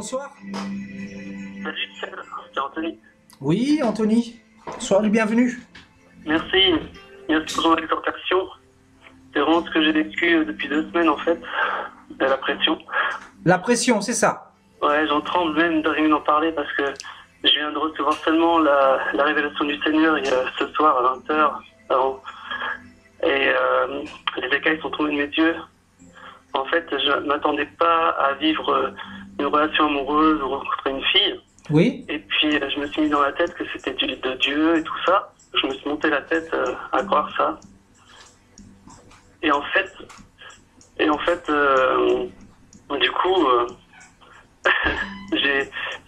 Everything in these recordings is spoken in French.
bonsoir. Salut, c'est Anthony. Oui, Anthony. Sois le bienvenu. Merci. Merci pour ton exhortation. C'est vraiment ce que j'ai vécu depuis 2 semaines en fait. De la pression. La pression, c'est ça. Ouais, j'en tremble même de rien d'en parler parce que je viens de recevoir seulement la révélation du Seigneur ce soir à 20h. Et les écailles sont tombées de mes yeux. En fait, je ne m'attendais pas à vivre une relation amoureuse ou rencontrer une fille. Oui. Et puis, je me suis mis dans la tête que c'était de Dieu et tout ça. Je me suis monté la tête à croire ça. Et en fait, du coup,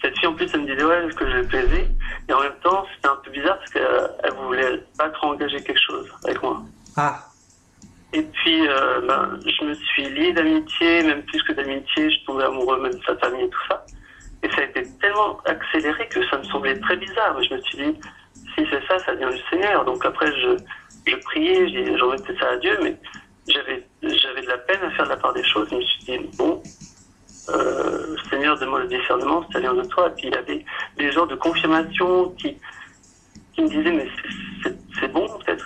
cette fille en plus, elle me disait ouais, que je lui plaisais. Et en même temps, c'était un peu bizarre parce qu'elle voulait pas trop engager quelque chose avec moi. Ah. Et puis, je me suis lié d'amitié, même plus que d'amitié, je suis tombé amoureux même de sa famille et tout ça. Et ça a été tellement accéléré que ça me semblait très bizarre. Mais je me suis dit, si c'est ça, ça vient du Seigneur. Donc après, je priais, j'en mettais ça à Dieu, mais j'avais de la peine à faire de la part des choses. Je me suis dit, bon, Seigneur, donne-moi le discernement, ça vient de toi. Et puis il y avait des genres de confirmation qui me disaient, mais c'est bon, peut-être,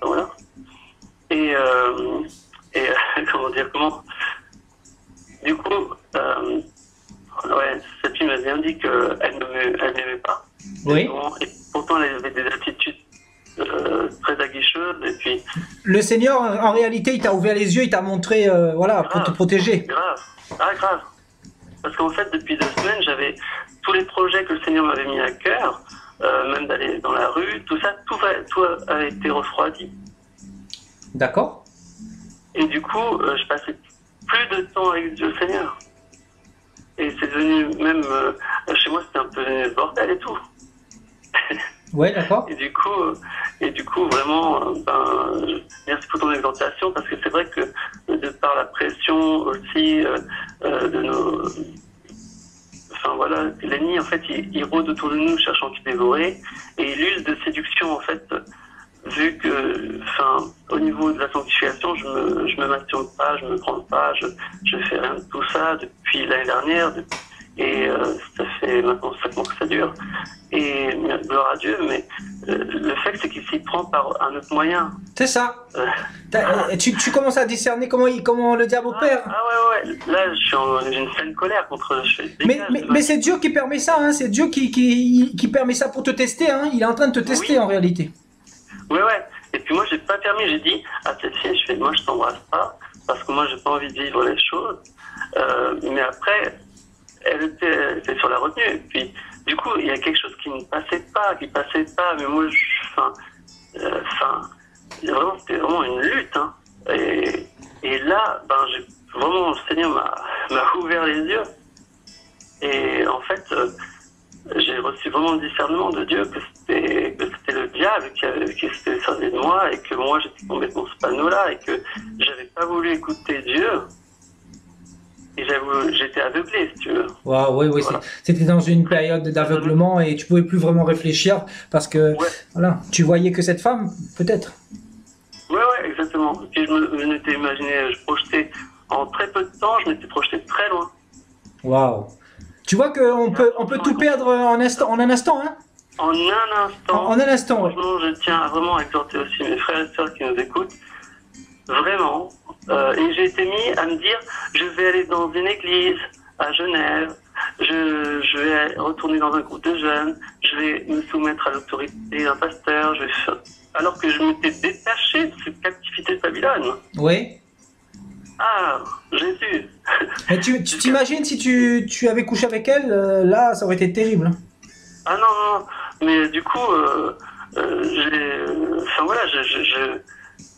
voilà. Et du coup, ouais, cette fille m'a bien dit qu'elle ne m'aimait pas. Oui. Et pourtant, elle avait des attitudes très aguicheuses. Et puis, le Seigneur, en réalité, il t'a ouvert les yeux, il t'a montré, voilà, grave, pour te protéger. Grave. Ah, grave. Parce qu'en fait, depuis 2 semaines, j'avais tous les projets que le Seigneur m'avait mis à cœur, même d'aller dans la rue, tout ça, tout a été refroidi. D'accord. Et du coup, je passais plus de temps avec Dieu le Seigneur. Et c'est devenu même, chez moi, c'était un peu le bordel et tout. Ouais, d'accord. Et du coup, vraiment, merci pour ton exhortation, parce que c'est vrai que de par la pression aussi de nos... Enfin voilà, l'ennemi, en fait, il rôde autour de nous cherchant qui dévorer, et il use de séduction, en fait, vu que, enfin, au niveau de la sanctification, je me masturbe pas, je me prends pas, je fais rien de tout ça depuis l'année dernière, et ça fait maintenant 5 mois que ça dure. Et gloire à Dieu, mais le fait c'est qu'il s'y prend par un autre moyen. C'est ça. Tu commences à discerner comment le diable opère. Ah ouais. Là, j'ai une saine colère contre. Mais c'est Dieu qui permet ça, hein. C'est Dieu qui permet ça pour te tester, hein. Il est en train de te tester, oui. En réalité. Ouais. Et puis moi, j'ai pas permis. J'ai dit à cette fille, moi, je t'embrasse pas parce que moi, j'ai pas envie de vivre les choses. Mais après, elle était sur la retenue. Et puis, du coup, il y a quelque chose qui ne passait pas, mais moi, c'était vraiment une lutte, hein. Et là, vraiment, le Seigneur m'a ouvert les yeux. Et en fait, j'ai reçu vraiment le discernement de Dieu que c'était le diable qui s'était servi de moi et que moi, j'étais tombé dans ce panneau-là et que j'avais pas voulu écouter Dieu. Et j'étais aveuglé, si tu veux. Wow, oui, voilà. C'était dans une période d'aveuglement et tu pouvais plus vraiment réfléchir parce que, voilà, tu voyais que cette femme, peut-être. Ouais, exactement. Et puis je m'étais imaginé, je projetais, en très peu de temps, je m'étais projeté très loin. Waouh. Tu vois qu'on peut tout perdre en un instant, hein. En un instant. En un instant, ouais. Franchement, je tiens vraiment à exhorter aussi mes frères et sœurs qui nous écoutent. Vraiment. Et j'ai été mis à me dire, je vais aller dans une église à Genève, je vais retourner dans un groupe de jeunes, je vais me soumettre à l'autorité d'un pasteur, alors que je m'étais détaché de cette captivité de Babylone. Oui. Ah, Jésus. Mais tu t'imagines si tu avais couché avec elle, là, ça aurait été terrible. Ah non, mais du coup,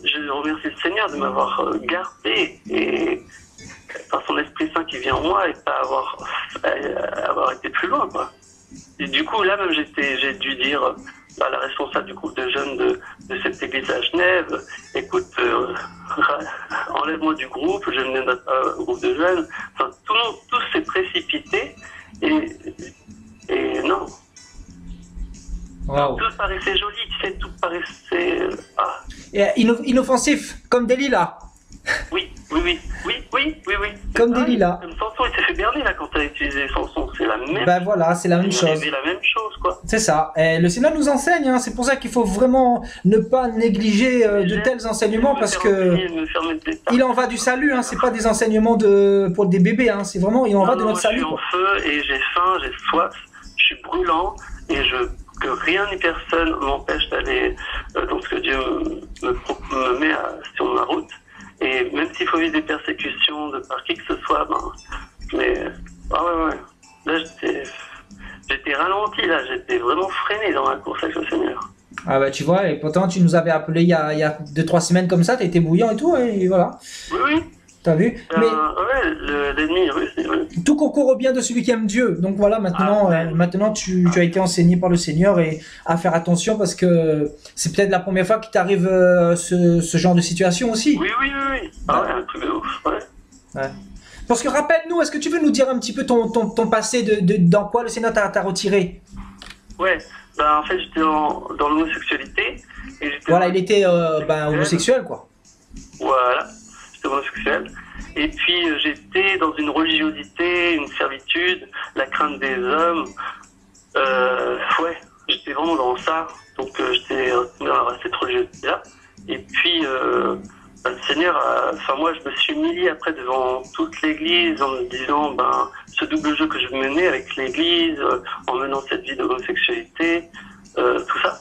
je remercie le Seigneur de m'avoir gardé et par son Esprit Saint qui vient en moi et pas avoir été plus loin, quoi. Et du coup, là même, j'ai dû dire à la responsable du groupe de jeunes de cette église à Genève, écoute, enlève-moi du groupe, je ne viens pas au groupe de jeunes. Enfin, tout s'est précipité et non. Wow. Tout paraissait joli, tu sais, tout paraissait... Inoffensif, comme des lilas. Oui. Comme des lilas. Elles me sont il s'est fait berner là quand tu as utilisé Samson. C'est la même Ben voilà, c'est la même chose. C'est la même chose, quoi. C'est ça. Et le Seigneur nous enseigne, hein. C'est pour ça qu'il faut vraiment ne pas négliger de tels enseignements parce que il en va du salut, hein. C'est pas des enseignements pour des bébés, hein. C'est vraiment, il en va de notre salut. Je suis en feu et j'ai faim, j'ai soif, je suis brûlant et que rien ni personne m'empêche d'aller dans ce que Dieu me met sur ma route. Et même s'il faut vivre des persécutions par qui que ce soit, mais ouais. Là, j'étais ralenti, là, j'étais vraiment freiné dans la course avec le Seigneur. Ah bah tu vois, et pourtant tu nous avais appelé il y a 2-3 semaines comme ça, t'étais bouillant et tout, et voilà. Oui. T'as vu? Mais ouais, l'ennemi russe. Ouais. tout concourt au bien de celui qui aime Dieu. Donc voilà, maintenant tu as été enseigné par le Seigneur et à faire attention parce que c'est peut-être la première fois qu'il t'arrive ce genre de situation aussi. Oui. Ah ouais, un truc de ouf, ouais. Parce que rappelle-nous, est-ce que tu veux nous dire un petit peu ton passé, dans quoi le Seigneur t'a retiré? Ouais, en fait j'étais dans l'homosexualité. Voilà, il était homosexuel, quoi. Voilà, j'étais homosexuel. Et puis j'étais dans une religiosité, une servitude, la crainte des hommes. Ouais, j'étais vraiment dans ça. Donc j'étais dans cette religiosité-là. Et puis le Seigneur, moi je me suis humilié après devant toute l'église en me disant ce double jeu que je menais avec l'église, en menant cette vie d'homosexualité, tout ça.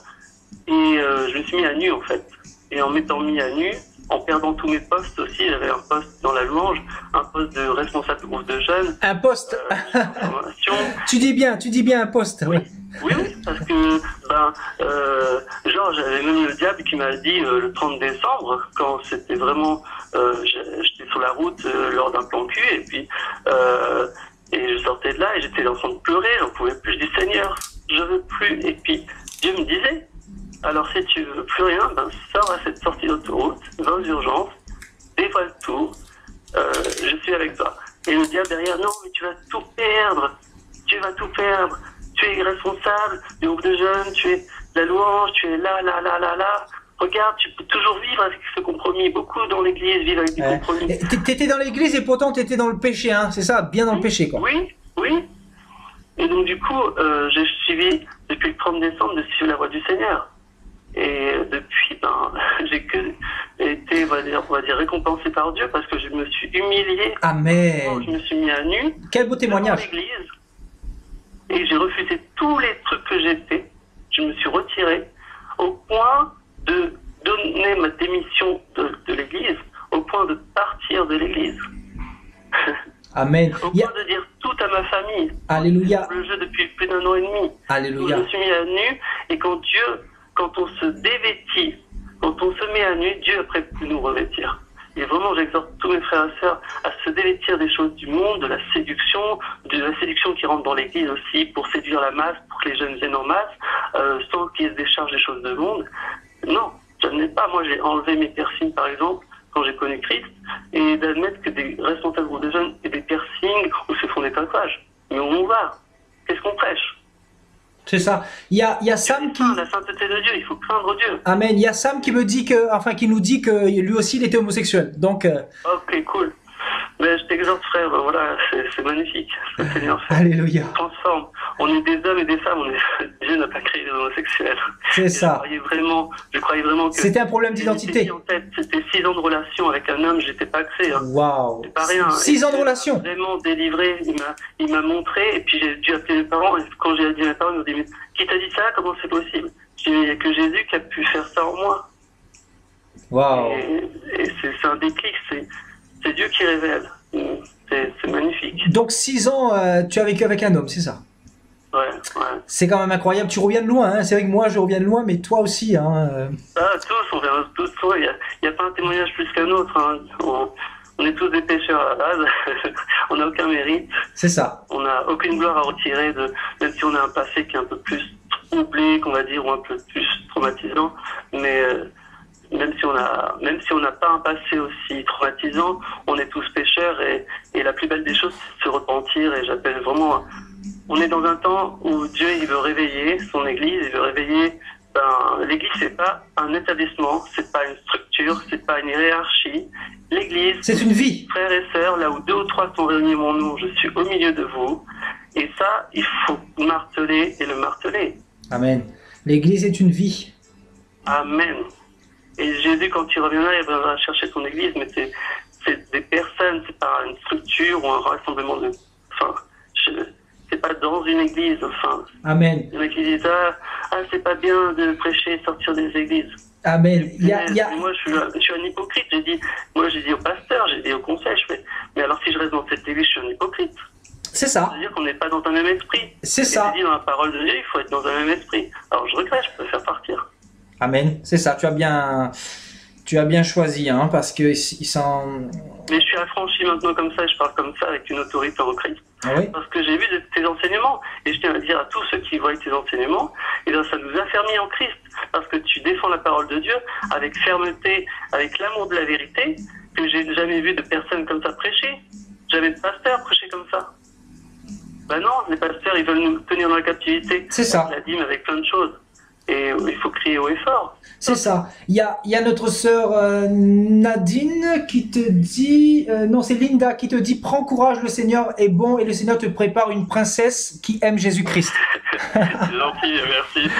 Et je me suis mis à nu en fait. Et en m'étant mis à nu, en perdant tous mes postes aussi, j'avais un poste dans la louange, un poste de responsable de groupe de jeunes. Un poste Tu dis bien un poste. Oui, parce que j'avais même le diable qui m'a dit le 30 décembre, quand c'était vraiment, j'étais sur la route lors d'un plan cul, et puis et je sortais de là et j'étais en train de pleurer, j'en pouvais plus, je dis Seigneur, je veux plus, et puis Dieu me disait, alors si tu veux plus rien, sors à cette sortie d'autoroute, va aux urgences, dévoile tout, je suis avec toi. Et le diable derrière, non mais tu vas tout perdre, tu es responsable du groupe de jeunes, tu es la louange, tu es là. Regarde, tu peux toujours vivre avec ce compromis. Beaucoup dans l'église vivent avec des compromis. T'étais dans l'église et pourtant t'étais dans le péché, hein, c'est ça, bien dans le péché, quoi. Oui. Et donc du coup, j'ai suivi, depuis le 30 décembre, de suivre la voie du Seigneur. Et depuis, j'ai été, on va dire, récompensé par Dieu parce que je me suis humilié. Amen. Je me suis mis à nu. Quel beau témoignage. Dans l'église. Et j'ai refusé tous les trucs que j'ai fait. Je me suis retiré au point de donner ma démission de l'église, au point de partir de l'église. Amen. Au point de dire tout à ma famille. Alléluia. Le jeu depuis plus d'1 an et demi. Alléluia. Je me suis mis à nu et quand on se dévêtit, quand on se met à nu, Dieu après peut nous revêtir. Et vraiment, j'exhorte tous mes frères et sœurs à se dévêtir des choses du monde, de la séduction qui rentre dans l'église aussi pour séduire la masse, pour que les jeunes viennent en masse, sans qu'ils se déchargent des choses du monde. Non, je n'ai pas. Moi, j'ai enlevé mes piercings, par exemple, quand j'ai connu Christ, et d'admettre que des responsables de jeunes aient des piercings ou se font des tatouages. Mais où on va? Qu'est-ce qu'on prêche? C'est ça. Il y a Sam qui... La sainteté de Dieu, il faut craindre Dieu. Amen. Il y a Sam qui qui nous dit que lui aussi il était homosexuel. Donc. Ok, cool. Mais je t'exhorte, frère, voilà, c'est magnifique. Ce que le Seigneur fait. Alléluia. On transforme. On est des hommes et des femmes. Dieu n'a pas créé les homosexuels. C'est ça. Je croyais vraiment que. C'était un problème d'identité. C'était 6 ans de relation avec un homme, j'étais pas créé. Waouh. C'est pas rien. 6 ans de relation. Vraiment délivré. Il m'a montré, et puis j'ai dû appeler mes parents. Et quand j'ai dit à mes parents, ils m'ont dit, mais qui t'a dit ça? Comment c'est possible? J'ai dit, il n'y a que Jésus qui a pu faire ça en moi. Waouh. Et c'est un déclic, c'est Dieu qui révèle. C'est magnifique. Donc 6 ans, tu as vécu avec un homme, c'est ça? Ouais. C'est quand même incroyable. Tu reviens de loin, hein. C'est vrai que moi je reviens de loin, mais toi aussi. Hein. Tous, on vient tous. Il n'y a pas un témoignage plus qu'un autre. Hein. On est tous des pécheurs à la base. On n'a aucun mérite. C'est ça. On n'a aucune gloire à retirer, même si on a un passé qui est un peu plus troublé, qu'on va dire, ou un peu plus traumatisant. Mais même si on n'a pas un passé aussi traumatisant, on est tous pécheurs et la plus belle des choses, c'est de se repentir. Et j'appelle vraiment, on est dans un temps où Dieu, il veut réveiller son Église, il veut réveiller. L'Église, c'est pas un établissement, c'est pas une structure, c'est pas une hiérarchie. l'Église, c'est une vie. Frères et sœurs, là où 2 ou 3 sont réunis mon nom, je suis au milieu de vous. Et ça, il faut marteler et le marteler. Amen. L'Église est une vie. Amen. Et Jésus, quand il reviendra, il viendra chercher son Église, mais c'est des personnes, c'est pas une structure ou un rassemblement de... Enfin, c'est pas dans une église, enfin. Amen. Il y en a qui disent, c'est pas bien de prêcher et sortir des églises. Amen. Moi, je suis un hypocrite. J'ai dit au pasteur, j'ai dit au conseil, mais alors si je reste dans cette église, je suis un hypocrite. C'est ça. C'est-à-dire qu'on n'est pas dans un même esprit. C'est ça. J'ai dit dans la parole de Dieu, il faut être dans un même esprit. Alors je regrette, je peux faire partir. Amen. C'est ça. Tu as bien choisi, hein, parce que ils sont. Mais je suis affranchi maintenant comme ça, et je parle comme ça avec une autorité en Christ. Ah oui? Parce que j'ai vu tes enseignements, et je tiens à dire à tous ceux qui voient tes enseignements, et bien ça nous a fermis en Christ, parce que tu défends la parole de Dieu avec fermeté, avec l'amour de la vérité, que j'ai jamais vu de personne comme ça prêcher. Jamais de pasteur prêcher comme ça. Ben non, les pasteurs, ils veulent nous tenir dans la captivité. C'est ça. La dîme avec plein de choses. Et il faut crier haut et fort. C'est ça. Il y a notre sœur Nadine qui te dit, non c'est Linda qui te dit, prends courage, le Seigneur est bon et le Seigneur te prépare une princesse qui aime Jésus-Christ. C'est gentil, merci.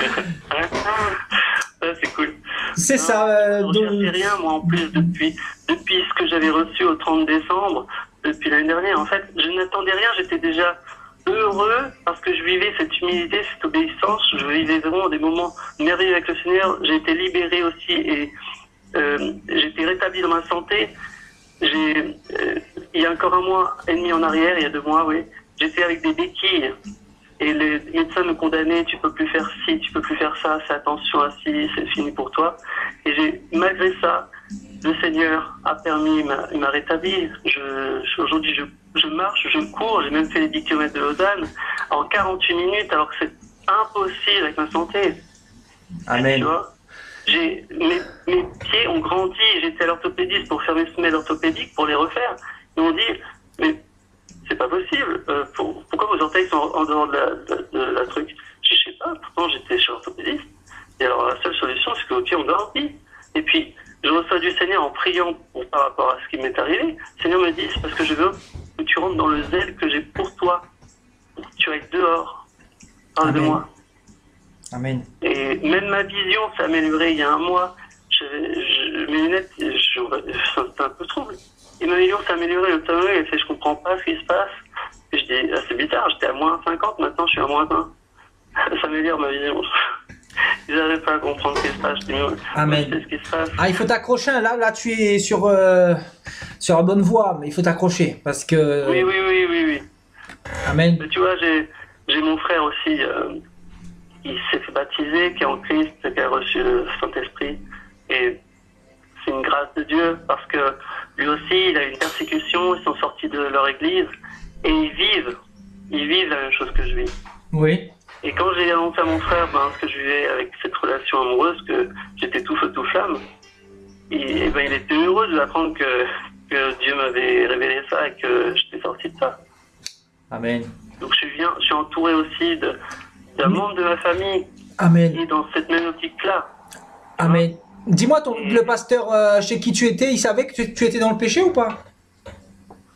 C'est cool. C'est ça. Je ne sais rien, moi, en plus, depuis ce que j'avais reçu au 30 décembre, depuis l'année dernière. En fait, je n'attendais rien, j'étais déjà heureux parce que je vivais cette humilité, cette obéissance. Je vivais vraiment des moments merveilleux avec le Seigneur. J'ai été libéré aussi et j'ai été rétabli dans ma santé. Il y a encore 1 mois et demi en arrière, il y a 2 mois, oui, j'étais avec des béquilles. Et les médecins me condamnaient, tu peux plus faire ci, tu peux plus faire ça, fais attention à ci, c'est fini pour toi. Et malgré ça, le Seigneur a permis, il m'a rétabli. Aujourd'hui, je marche, je cours, j'ai même fait les 10 km de Lausanne en 48 minutes, alors que c'est impossible avec ma santé. Amen. Tu vois, mes pieds ont grandi, j'étais à l'orthopédiste pour faire mes semelles orthopédiques, pour les refaire. Ils m'ont dit, mais c'est pas possible, pourquoi vos orteils sont en dehors de la truc? Je sais pas, pourtant j'étais chez l'orthopédiste. Et alors la seule solution, c'est que vos pieds ont grandi. Et puis, je reçois du Seigneur en priant par rapport à ce qui m'est arrivé. Le Seigneur me dit, c'est parce que je veux que tu rentres dans le zèle que j'ai pour toi. Tu vas être dehors. Parle de moi. Amen. Et même ma vision s'est améliorée il y a 1 mois. Mes lunettes, c'était un peu trouble. Et ma vision s'est améliorée. Le tableau, il fait, je comprends pas ce qui se passe. Et je dis, c'est bizarre, j'étais à moins 50, maintenant je suis à moins 1. Ça s'améliore ma vision. Ils n'arrivent pas à comprendre ce qui se passe. Je dis, Amen. je sais ce qui se passe. Ah, il faut t'accrocher. Là, tu es sur la bonne voie, mais il faut t'accrocher parce que. Oui. Amen. Mais tu vois, j'ai mon frère aussi. Il s'est fait baptiser, qui est en Christ, qui a reçu le Saint-Esprit. Et c'est une grâce de Dieu parce que lui aussi, il a eu une persécution. Ils sont sortis de leur église et ils vivent la même chose que je vis. Oui. Et quand j'ai annoncé à mon frère ce que je vivais avec cette relation amoureuse, que j'étais tout feu tout flamme, il était heureux d'apprendre que Dieu m'avait révélé ça et que j'étais sorti de ça. Amen. Donc je suis entouré aussi d'un membre de ma famille Amen. qui est dans cette même optique-là. Amen. Dis-moi, le pasteur chez qui tu étais, il savait que tu étais dans le péché ou pas?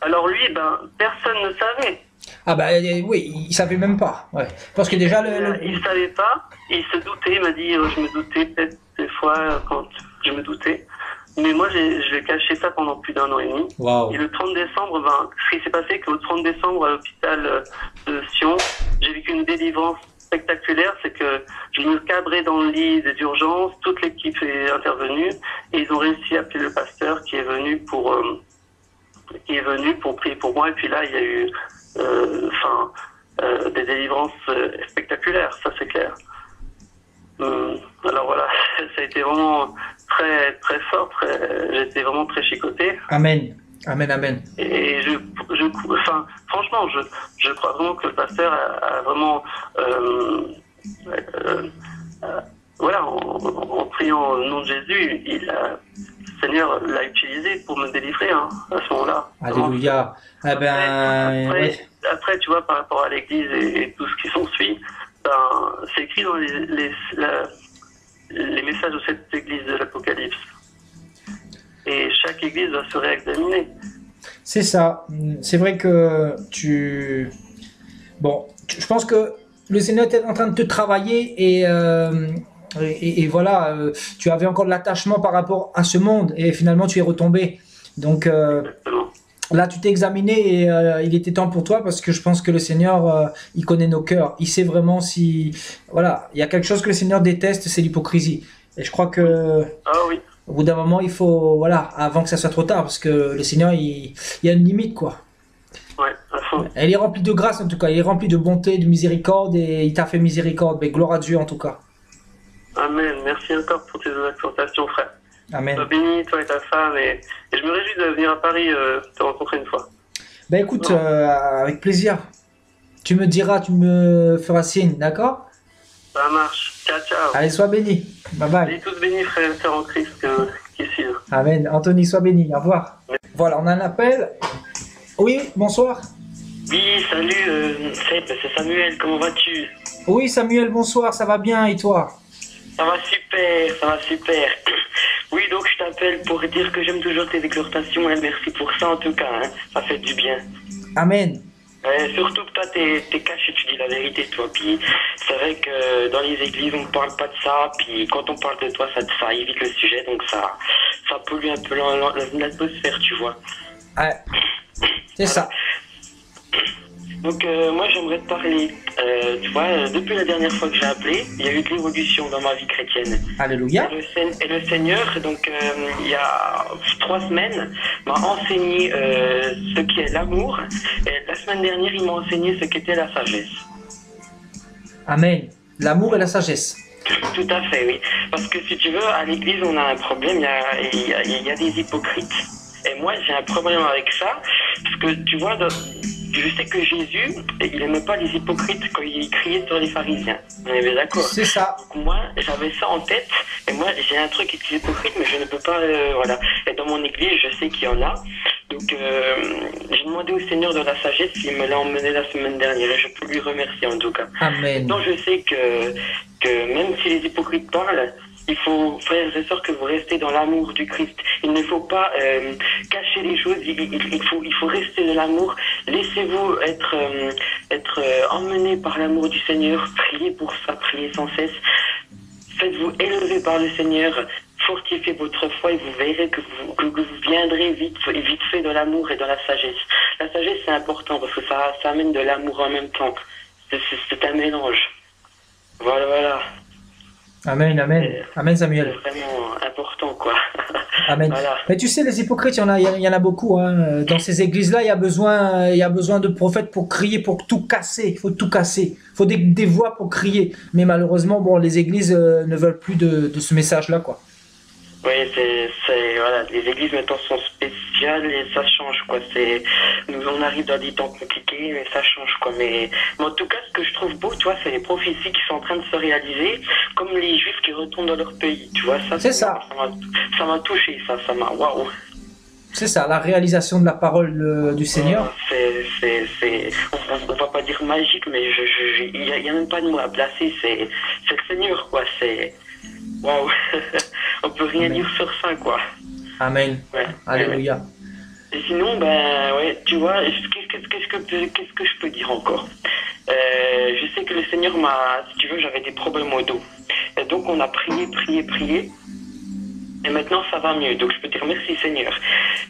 Alors lui, personne ne savait. Ah oui, il savait même pas. Ouais. Parce que déjà il savait pas, il se doutait, il m'a dit je me doutais peut-être des fois quand je me doutais. Mais moi j'ai caché ça pendant plus d'1 an et demi. Wow. Et le 30 décembre, ce qui s'est passé, c'est qu'au 30 décembre à l'hôpital de Sion, j'ai vécu une délivrance spectaculaire, c'est que je me cabrais dans le lit des urgences, toute l'équipe est intervenue et ils ont réussi à appeler le pasteur qui est venu pour prier pour moi. Et puis là, il y a eu des délivrances spectaculaires, ça c'est clair. Alors voilà, ça a été vraiment très très fort, j'étais vraiment très chicoté. Amen. Amen. Et franchement, je crois vraiment que le pasteur a vraiment, en priant au nom de Jésus, le Seigneur l'a utilisé pour me délivrer à ce moment-là. Alléluia. Après, tu vois, par rapport à l'Église et tout ce qui s'ensuit, c'est écrit dans les messages de cette Église de l'Apocalypse. et chaque église doit se réexaminer. C'est ça. C'est vrai que Bon, je pense que le Seigneur était en train de te travailler et voilà, tu avais encore de l'attachement par rapport à ce monde et finalement tu es retombé. Donc Exactement. là, tu t'es examiné et il était temps pour toi parce que je pense que le Seigneur, il connaît nos cœurs. Il sait vraiment si... Voilà, il y a quelque chose que le Seigneur déteste, c'est l'hypocrisie. Et je crois que Ah oui, au bout d'un moment, il faut... Voilà, avant que ça soit trop tard parce que le Seigneur, il y a une limite, quoi. ouais, à fond. Elle est remplie de grâce en tout cas, il est rempli de bonté, de miséricorde et il t'a fait miséricorde. Mais gloire à Dieu en tout cas. Amen. Merci encore pour tes exhortations, frère. Amen. Sois béni, toi et ta femme, et je me réjouis de venir à Paris te rencontrer une fois. Ben écoute, avec plaisir. Tu me diras, tu me feras signe, d'accord? Ça marche. Ciao, ciao. Allez, sois béni. Bye bye. Soyez tous bénis, frères et sœurs en Christ qui suivent. Amen. Anthony, sois béni. Au revoir. Voilà, on a un appel. Oui, bonsoir. Oui, salut Seb, c'est Samuel, comment vas-tu? Oui, Samuel, bonsoir, ça va bien et toi? Ça va super, ça va super. Oui, donc je t'appelle pour dire que j'aime toujours tes exhortations et merci pour ça en tout cas, hein. Ça fait du bien. Amen. Surtout que toi, t'es caché, tu dis la vérité, toi. Puis c'est vrai que dans les églises, on ne parle pas de ça. Puis quand on parle de toi, ça évite le sujet, donc ça pollue un peu l'atmosphère, tu vois. Ouais, c'est ça. Donc moi j'aimerais te parler, tu vois, depuis la dernière fois que j'ai appelé, il y a eu de l'évolution dans ma vie chrétienne. Alléluia. Et le Seigneur, donc il y a 3 semaines, m'a enseigné ce qu'est l'amour. Et la semaine dernière, il m'a enseigné ce qu'était la sagesse. Amen. L'amour et la sagesse. Tout à fait, oui. Parce que si tu veux, à l'église, on a un problème, il y a des hypocrites. Et moi, j'ai un problème avec ça, parce que tu vois, je sais que Jésus, il n'aimait pas les hypocrites quand il criait sur les pharisiens. On est bien d'accord? C'est ça. Donc moi, j'avais ça en tête, et moi, j'ai un truc qui est hypocrite, mais je ne peux pas, voilà. Et dans mon église, je sais qu'il y en a. Donc, j'ai demandé au Seigneur de la sagesse, il me l'a emmené la semaine dernière, et je peux lui remercier en tout cas. Amen. Donc, je sais que même si les hypocrites parlent, il faut, frères et sœurs, que vous restez dans l'amour du Christ. Il ne faut pas cacher les choses, il faut rester de l'amour. Laissez-vous être emmené par l'amour du Seigneur. Priez pour ça, priez sans cesse. Faites-vous élever par le Seigneur. Fortifiez votre foi et vous verrez que vous viendrez vite fait de l'amour et de la sagesse. La sagesse, c'est important parce que ça amène de l'amour en même temps. C'est un mélange. Voilà. Amen, amen. Amen, Samuel. C'est vraiment important, quoi. Amen. Voilà. Mais tu sais, les hypocrites, il y en a beaucoup. Hein. Dans ces églises-là, il y a besoin de prophètes pour crier, pour tout casser. Il faut tout casser. Il faut des voix pour crier. Mais malheureusement, bon, les églises ne veulent plus de ce message-là, quoi. Oui, voilà, les églises maintenant sont spéciales et ça change, quoi. Nous on arrive dans des temps compliqués, mais ça change, quoi. Mais en tout cas, ce que je trouve beau, tu vois, c'est les prophéties qui sont en train de se réaliser, comme les Juifs qui retournent dans leur pays, tu vois. C'est ça. Ça m'a touché, ça m'a, waouh. C'est ça, la réalisation de la parole du Seigneur. On va pas dire magique, mais il y a même pas de mot à placer. C'est le Seigneur, quoi. C'est waouh. On peut rien dire sur ça, quoi. Amen. Ouais. Alléluia. Et sinon, ben ouais, tu vois, qu'est-ce que je peux dire encore? Je sais que le Seigneur si tu veux, j'avais des problèmes au dos. Et donc on a prié. Et maintenant ça va mieux. Donc je peux dire merci Seigneur.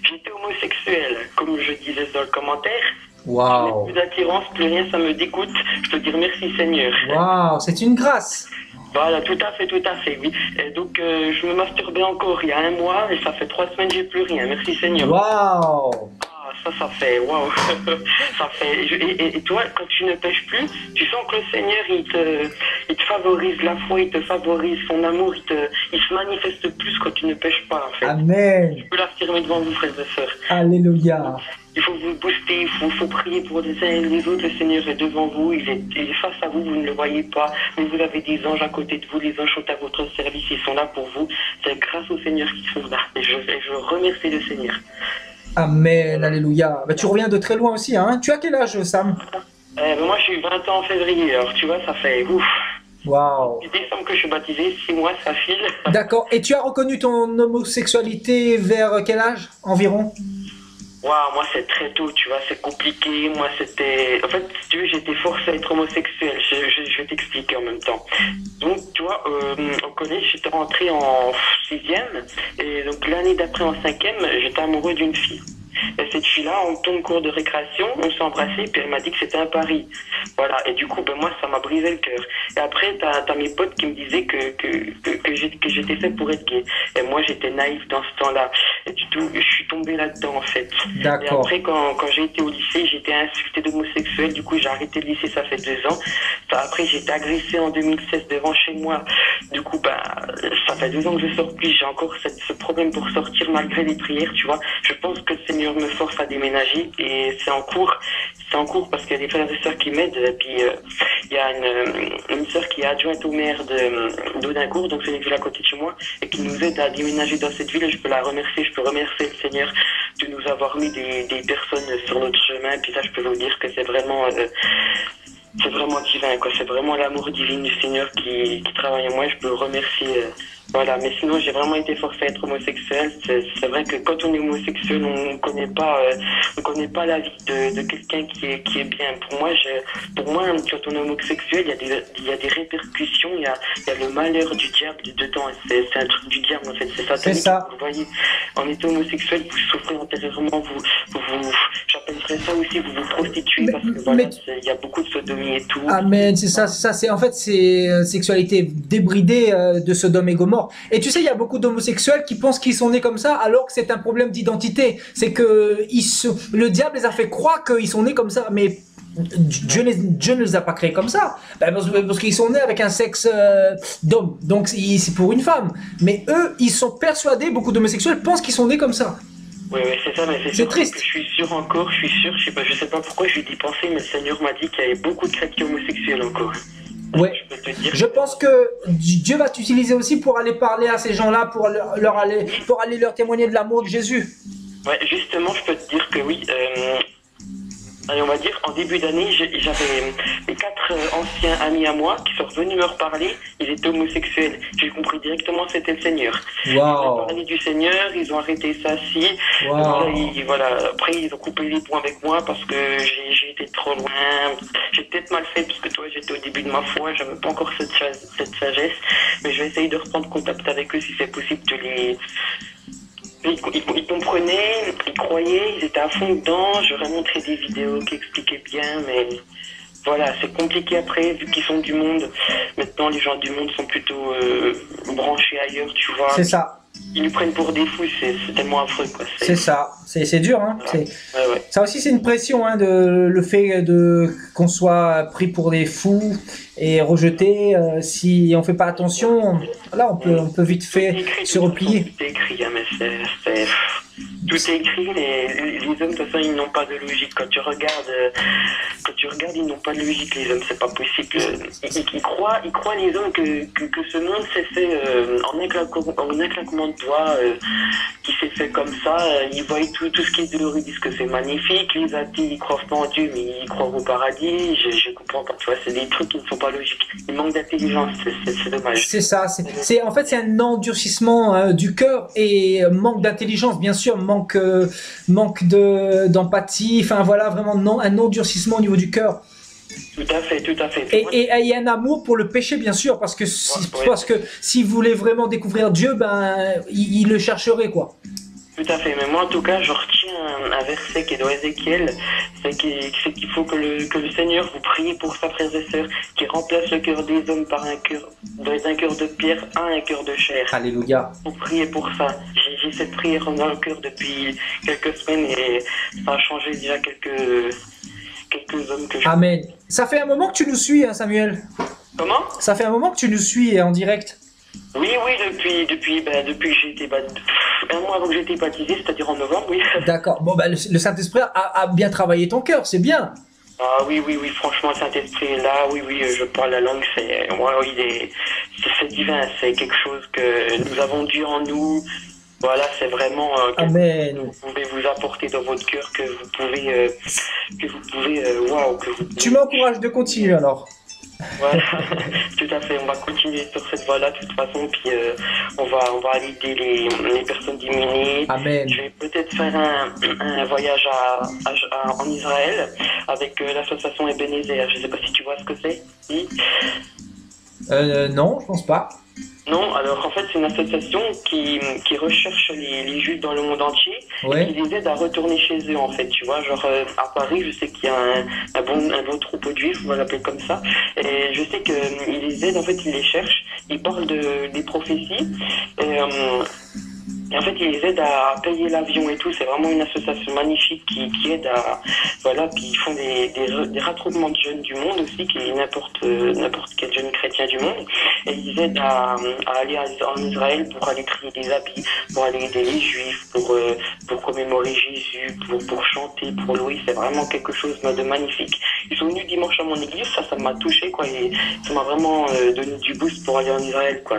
J'étais homosexuel, comme je disais dans le commentaire. Waouh. Je n'ai plus d'attirance, plus rien, ça me dégoûte. Je peux dire merci Seigneur. Waouh, c'est une grâce. Voilà, tout à fait, oui. Et donc, je me masturbais encore il y a 1 mois, et ça fait 3 semaines, j'ai plus rien. Merci Seigneur. Waouh. Ah, ça fait, waouh. Ça fait, et toi, quand tu ne pêches plus, tu sens que le Seigneur, il te favorise la foi, il te favorise son amour, il se manifeste plus quand tu ne pêches pas, en fait. Amen. Je peux l'affirmer devant vous, frères et sœurs. Alléluia. Il faut vous booster, il faut prier pour les uns et les autres. Le Seigneur est devant vous, il est face à vous, vous ne le voyez pas, mais vous avez des anges à côté de vous, les anges sont à votre service, ils sont là pour vous. C'est grâce au Seigneur qu'ils sont là. Et je remercie le Seigneur. Amen, alléluia. Bah, tu reviens de très loin aussi, hein. Tu as quel âge, Sam? Moi, j'ai eu 20 ans en février, alors tu vois, ça fait ouf. Waouh. Il décembre que je suis baptisé, 6 mois, ça file. D'accord. Et tu as reconnu ton homosexualité vers quel âge environ? Waouh, moi c'est très tôt, tu vois, c'est compliqué. Moi c'était. En fait, si tu veux, j'étais forcé à être homosexuel. Je vais t'expliquer en même temps. Donc, tu vois, au collège, j'étais rentré en sixième. Et donc, l'année d'après, en cinquième, j'étais amoureux d'une fille. Et cette fille-là, on tombe cours de récréation, on s'est embrassé, puis elle m'a dit que c'était un pari. Voilà, et du coup, ben moi, ça m'a brisé le cœur. Et après, t'as mes potes qui me disaient que j'étais fait pour être gay. Et moi, j'étais naïf dans ce temps-là. Et du tout, je suis tombé là-dedans, en fait. Et après, quand j'ai été au lycée, j'étais insulté d'homosexuel. Du coup, j'ai arrêté le lycée, ça fait 2 ans. Enfin, après, j'ai été agressé en 2016 devant chez moi. Du coup, bah, ça fait 2 ans que je sors plus. J'ai encore ce problème pour sortir malgré les prières, tu vois. Je pense que le Seigneur me force à déménager et c'est en cours. C'est en cours parce qu'il y a des frères et sœurs qui m'aident. Et puis, il y a une sœur qui est adjointe au maire d'Audincourt, donc c'est une ville à côté de chez moi, et qui nous aide à déménager dans cette ville. Et je peux la remercier, je peux remercier le Seigneur de nous avoir mis des personnes sur notre chemin. Et puis ça, je peux vous dire que c'est vraiment divin, quoi. C'est vraiment l'amour divin du Seigneur qui travaille en moi. Je peux le remercier. Voilà, mais sinon j'ai vraiment été forcé à être homosexuel. C'est vrai que quand on est homosexuel, on connaît pas la vie de quelqu'un qui est bien. Pour moi, quand on est homosexuel, il y a des répercussions, il y a le malheur du diable dedans. C'est un truc du diable en fait, c'est satanique. C'est ça. Vous voyez, en étant homosexuel, vous souffrez intérieurement, j'appellerais ça aussi, vous vous prostituez parce que voilà, il y a beaucoup de sodomie et tout. Amen, c'est ça. C'est en fait c'est sexualité débridée de Sodome et Gomorrhe. Et tu sais, il y a beaucoup d'homosexuels qui pensent qu'ils sont nés comme ça, alors que c'est un problème d'identité. C'est que le diable les a fait croire qu'ils sont nés comme ça, mais Dieu ne les a pas créés comme ça. Parce qu'ils sont nés avec un sexe d'homme, donc c'est pour une femme. Mais eux, ils sont persuadés, beaucoup d'homosexuels pensent qu'ils sont nés comme ça. Oui, c'est ça, mais c'est triste. Je suis sûr, je sais pas pourquoi je lui ai parler, mais le Seigneur m'a dit qu'il y avait beaucoup de chrétiens homosexuels encore. Ouais. Je pense que Dieu va t'utiliser aussi pour aller parler à ces gens-là, pour aller leur témoigner de l'amour de Jésus. Ouais, justement, je peux te dire que oui. Allez, on va dire, en début d'année, j'avais mes 4 anciens amis à moi qui sont revenus me reparler. Ils étaient homosexuels. J'ai compris directement que c'était le Seigneur. Wow. Ils ont parlé du Seigneur, ils ont arrêté ça, si. Wow. Voilà. Après, ils ont coupé les ponts avec moi parce que j'ai été trop loin. J'ai peut-être mal fait parce que toi, j'étais au début de ma foi, j'avais pas encore cette sagesse. Mais je vais essayer de reprendre contact avec eux si c'est possible de les... Ils comprenaient, ils croyaient, ils étaient à fond dedans. J'aurais montré des vidéos qui expliquaient bien, mais voilà, c'est compliqué après, vu qu'ils sont du monde. Maintenant, les gens du monde sont plutôt branchés ailleurs, tu vois. C'est ça. Ils nous prennent pour des fous, c'est tellement affreux, quoi. C'est ça, c'est dur, hein. Voilà. Ouais. Ça aussi, c'est une pression, hein, le fait qu'on soit pris pour des fous et rejeté. Si on fait pas attention, là, on peut vite fait se replier. Tout est écrit, hein, mais tout est écrit. Les hommes, de toute façon, ils n'ont pas de logique. Quand tu regardes, ils n'ont pas de logique, les hommes, c'est pas possible. Ils croient, les hommes, que ce monde s'est fait en un claquement de doigts, qui s'est fait comme ça. Ils voient tout ce qui est dehors, ils disent que c'est magnifique. Les athées, ils croient pas en Dieu, mais ils croient au paradis. Je comprends pas, tu vois, c'est des trucs qui ne sont pas logiques. Ils manquent d'intelligence, c'est dommage. C'est ça, en fait, c'est un endurcissement du cœur et manque d'intelligence, bien sûr, manque d'empathie, enfin voilà, vraiment un endurcissement au niveau du cœur. Tout à fait. Et il y a un amour pour le péché, bien sûr, parce que s'il voulait vraiment découvrir Dieu, il le chercherait, quoi. Tout à fait, mais moi en tout cas je retiens un verset qui est dans Ézéchiel, c'est qu'il faut que le Seigneur vous prie pour sa frères et sœurs, qui remplace le cœur des hommes par un cœur de pierre à un cœur de chair. Alléluia. Vous priez pour ça. J'ai cette prière dans le cœur depuis quelques semaines et ça a changé déjà quelques hommes que je... Amen. Ça fait un moment que tu nous suis, hein, Samuel. Comment? Ça fait un moment que tu nous suis en direct. Oui, depuis que j'ai été un mois avant que j'ai été baptisé, c'est-à-dire en novembre, oui. D'accord. Bon, le Saint-Esprit a bien travaillé ton cœur, c'est bien. Ah oui, franchement, le Saint-Esprit est là, oui, je parle la langue, c'est divin, c'est quelque chose que nous avons Dieu en nous. Voilà, c'est vraiment Amen. Que vous pouvez vous apporter dans votre cœur, que vous pouvez Tu m'encourages de continuer alors. Ouais, tout à fait. On va continuer sur cette voie-là, de toute façon, puis on va aider les personnes diminuées. Amen. Je vais peut-être faire un voyage en Israël avec l'association Ebenezer. Je sais pas si tu vois ce que c'est. Si. Non, je pense pas. Non, alors en fait c'est une association qui recherche les juifs dans le monde entier Ouais. et qui les aide à retourner chez eux en fait, tu vois, genre à Paris je sais qu'il y a un bon troupeau de juifs, on va l'appeler comme ça, et je sais qu'ils les aident, en fait ils les cherchent, ils parlent des prophéties, et en fait, ils les aident à payer l'avion et tout. C'est vraiment une association magnifique qui aide à... Voilà, puis ils font des rattroupements de jeunes du monde aussi, qui est n'importe quel jeune chrétien du monde. Et ils aident à aller en Israël pour aller trier des habits, pour aller aider les juifs, pour commémorer Jésus, pour chanter, pour louer. C'est vraiment quelque chose de magnifique. Ils sont venus dimanche à mon église, ça m'a touché, quoi. Et ça m'a vraiment donné du boost pour aller en Israël, quoi.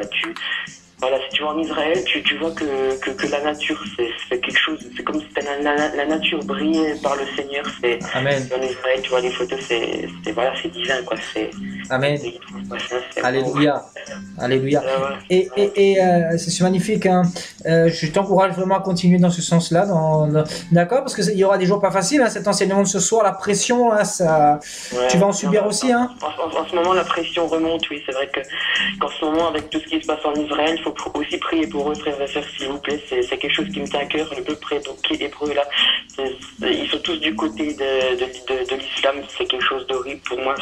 Voilà, si tu vas en Israël, tu vois que la nature, c'est quelque chose, c'est comme si la nature brillait par le Seigneur. Amen. En Israël, tu vois les photos, c'est divin, quoi. Amen. C'est Alléluia. Alléluia. Ouais. Et c'est magnifique. Hein. Je t'encourage vraiment à continuer dans ce sens-là. D'accord? Parce qu'il y aura des jours pas faciles. Hein, cet enseignement de ce soir, la pression, hein, ça, Ouais. tu vas en subir aussi. Hein. En ce moment, la pression remonte, oui. C'est vrai qu'en ce moment, avec tout ce qui se passe en Israël, il faut aussi prier pour eux, frères et sœurs, s'il vous plaît. C'est quelque chose qui me tient à cœur. Le peuple hébreu, là, ils sont tous du côté de l'islam. C'est quelque chose d'horrible pour moi.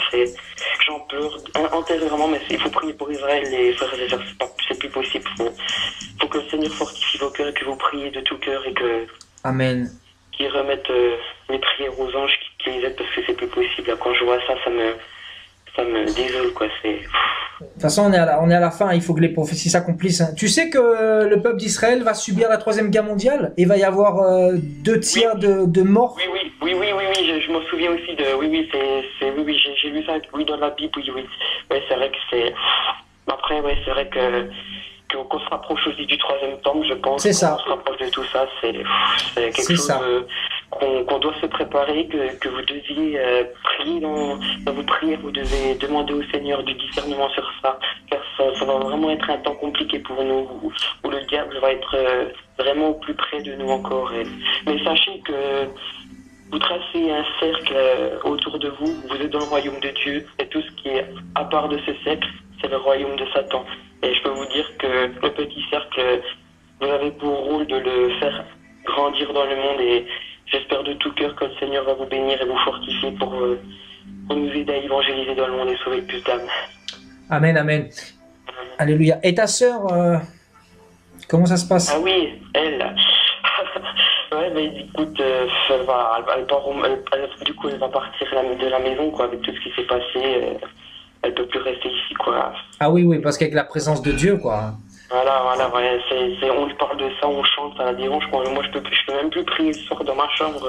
J'en pleure intérieurement, mais il faut prier pour Israël, les frères et sœurs. C'est plus possible. Faut que le Seigneur fortifie vos cœurs et que vous priez de tout cœur et Amen. qu'ils remettent les prières aux anges qui les aident, parce que c'est plus possible. Là, quand je vois ça, ça me désole, quoi. De toute façon, on est à la fin, il faut que les prophéties s'accomplissent. Hein. Tu sais que le peuple d'Israël va subir la Troisième Guerre mondiale et il va y avoir 2 tiers de morts. Oui, je m'en souviens aussi de... Oui, j'ai lu ça, oui, dans la Bible, oui. Ouais, c'est vrai que c'est... Après, ouais, c'est vrai qu'on se rapproche aussi du 3e temple, je pense. C'est ça. On se rapproche de tout ça, c'est quelque chose qu'on doit se préparer, que vous deviez prier dans vos prières, vous devez demander au Seigneur du discernement sur ça, car ça va vraiment être un temps compliqué pour nous, où le diable va être vraiment au plus près de nous encore. Mais sachez que vous tracez un cercle autour de vous, vous êtes dans le royaume de Dieu, et tout ce qui est à part de ce cercle, c'est le royaume de Satan. Et je peux vous dire que le petit cercle, vous avez pour rôle de le faire grandir dans le monde, et j'espère de tout cœur que le Seigneur va vous bénir et vous fortifier pour nous aider à évangéliser dans le monde et sauver plus d'âmes. Amen, amen. Alléluia. Et ta sœur, comment ça se passe? Ah oui, elle. Ouais, mais écoute, elle va partir de la maison, quoi, avec tout ce qui s'est passé. Elle peut plus rester ici, quoi. Ah oui, parce qu'avec la présence de Dieu, quoi. Voilà, ouais, on lui parle de ça, on chante, ça la dérange, quoi. Moi, je peux même plus prier ce soir dans ma chambre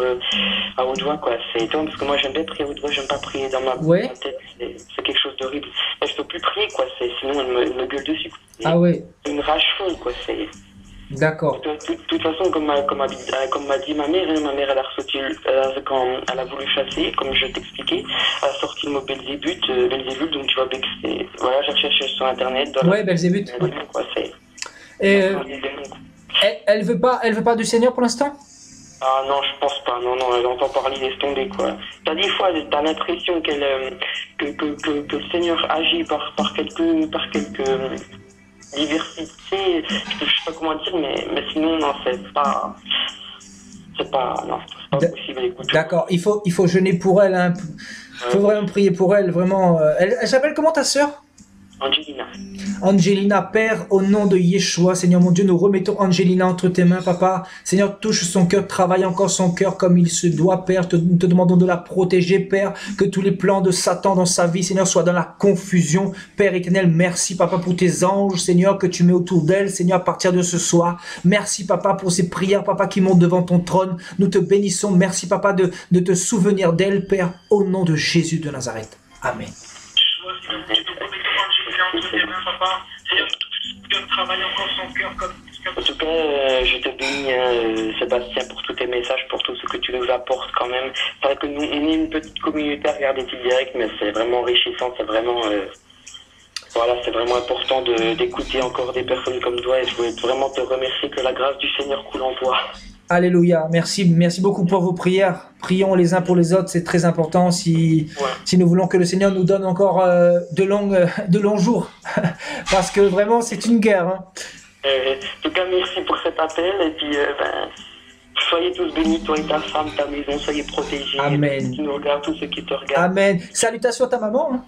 à haute voix, quoi. C'est étonnant, parce que moi, j'aime bien prier à haute voix, j'aime pas prier dans ma tête. C'est quelque chose d'horrible. Mais je peux plus prier, quoi. Sinon, elle me gueule dessus, quoi. Ah oui. C'est une rage folle, quoi. D'accord. De toute façon, comme m'a dit ma mère, elle a ressorti, quand elle a voulu chasser, comme je t'expliquais, elle a sorti le mot Belzébuth, donc tu vois, voilà, j'ai recherché sur internet. Ouais, Belzébuth. Et elle veut pas du Seigneur pour l'instant? Ah non, je pense pas. Non, elle entend parler, laisse tomber, quoi. T'as des fois, t'as l'impression que le Seigneur agit par quelques diversité, je sais pas comment dire, mais sinon, non, c'est pas possible. D'accord, il faut jeûner pour elle, hein. Il faut vraiment prier pour elle, vraiment. Elle s'appelle comment, ta sœur? Angelina, Père, au nom de Yeshua, Seigneur mon Dieu, nous remettons Angelina entre tes mains, Papa. Seigneur, touche son cœur, travaille encore son cœur comme il se doit, Père. Nous te demandons de la protéger, Père, que tous les plans de Satan dans sa vie, Seigneur, soient dans la confusion. Père éternel, merci, Papa, pour tes anges, Seigneur, que tu mets autour d'elle, Seigneur, à partir de ce soir. Merci, Papa, pour ces prières, Papa, qui montent devant ton trône. Nous te bénissons. Merci, Papa, de te souvenir d'elle, Père, au nom de Jésus de Nazareth. Amen. Papa, Seigneur, travaille encore son cœur comme En tout cas, je te bénis, Sébastien, pour tous tes messages, pour tout ce que tu nous apportes quand même. C'est vrai que nous, on est une petite communauté à regarder tes directs, mais c'est vraiment enrichissant, c'est vraiment... voilà, c'est vraiment important d'écouter encore des personnes comme toi et je voulais vraiment te remercier, que la grâce du Seigneur coule en toi. Alléluia, merci beaucoup pour vos prières. Prions les uns pour les autres, c'est très important si nous voulons que le Seigneur nous donne encore de longs jours. Parce que vraiment, c'est une guerre. Hein. En tout cas, merci pour cet appel et puis soyez tous bénis, toi et ta femme, ta maison, soyez protégés. Amen. Tous ceux qui nous regardent, tous ceux qui te regardent. Amen. Salutations à ta maman. Hein.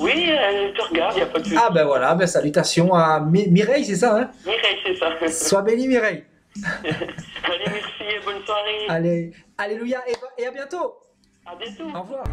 Oui, elle te regarde, il n'y a pas de souci. Ah ben voilà, salutations à Mireille, c'est ça hein. Mireille, c'est ça. Sois bénie Mireille. Allez, merci et bonne soirée. Allez, alléluia et à bientôt. À bientôt. Au revoir.